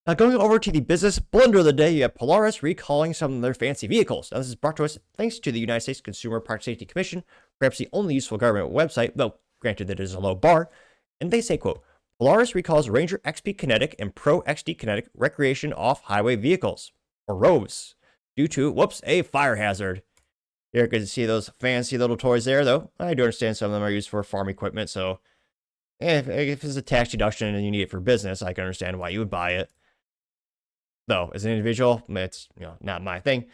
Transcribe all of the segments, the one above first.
Now, going over to the business blunder of the day, you have Polaris recalling some of their fancy vehicles. Now, this is brought to us thanks to the United States Consumer Product Safety Commission, perhaps the only useful government website, though granted that it is a low bar. And they say, quote, Polaris recalls Ranger XP Kinetic and Pro XD Kinetic recreation off-highway vehicles, or ROVs, due to, whoops, a fire hazard. Here you can see those fancy little toys there, though. I do understand some of them are used for farm equipment, so if it's a tax deduction and you need it for business, I can understand why you would buy it. Though, as an individual, it's not my thing.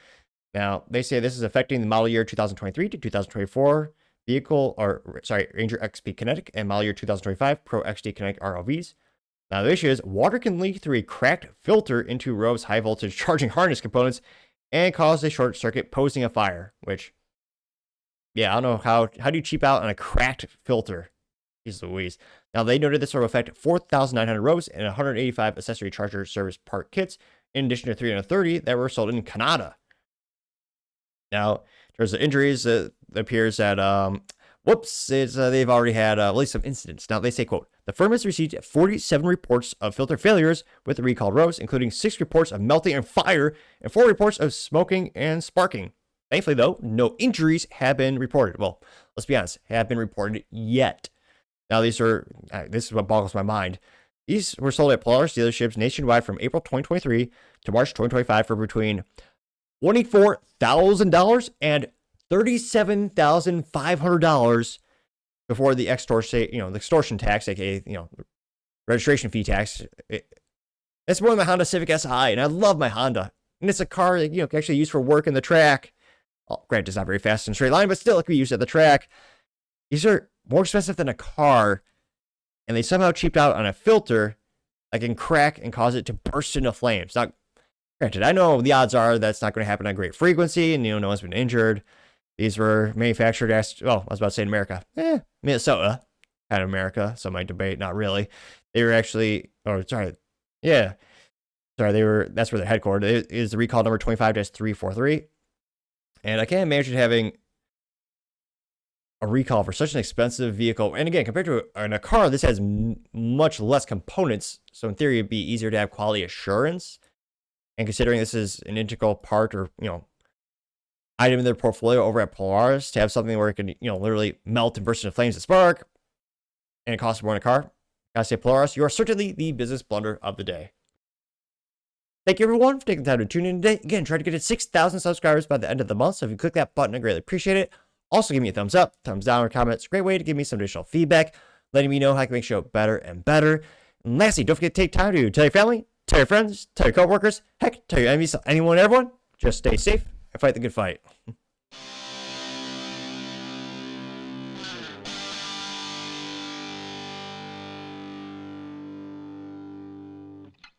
Now, they say this is affecting the model year 2023 to 2024 Ranger XP Kinetic and model year 2025 Pro XD Kinetic ROVs. Now, the issue is water can leak through a cracked filter into ROV's high voltage charging harness components and cause a short circuit, posing a fire, which, yeah, I don't know how do you cheap out on a cracked filter? Jeez Louise. Now, they noted this will affect 4,900 ROVs and 185 accessory charger service part kits, in addition to 330 that were sold in Canada. Now, there's the injuries. It appears that, they've already had at least some incidents. Now, they say, quote, the firm has received 47 reports of filter failures with the recalled ROVs, including 6 reports of melting and fire and 4 reports of smoking and sparking. Thankfully, though, no injuries have been reported. Well, let's be honest, have been reported yet. Now, this is what boggles my mind. These were sold at Polaris dealerships nationwide from April 2023 to March 2025 for between $24,000 and $37,500 before the extortion tax, aka registration fee tax. It's more than my Honda Civic Si, and I love my Honda, and it's a car that can actually use for work in the track. Well, granted, it's not very fast in a straight line, but still, it can be used at the track. These are more expensive than a car, and they somehow cheaped out on a filter that can crack and cause it to burst into flames. Now, granted, I know the odds are that's not going to happen at great frequency, and no one's been injured. These were manufactured I was about to say in America. Minnesota, kind of America. Some might debate, not really. They were actually, that's where they're headquartered. It is the recall number 25-343. And I can't imagine having a recall for such an expensive vehicle. And again, compared to a car, this has much less components. So in theory, it'd be easier to have quality assurance. And considering this is an integral part or, item in their portfolio over at Polaris, to have something where it can, literally melt and burst into flames and spark, and it costs more than a car, gotta say, Polaris, you are certainly the business blunder of the day. Thank you, everyone, for taking the time to tune in today. Again, try to get to 6,000 subscribers by the end of the month, so if you click that button, I greatly appreciate it. Also, give me a thumbs up, thumbs down, or comments. Great way to give me some additional feedback, letting me know how I can make the show better and better. And lastly, don't forget to take time to tell your family, tell your friends, tell your coworkers, heck, tell your enemies, anyone, everyone. Just stay safe and fight the good fight.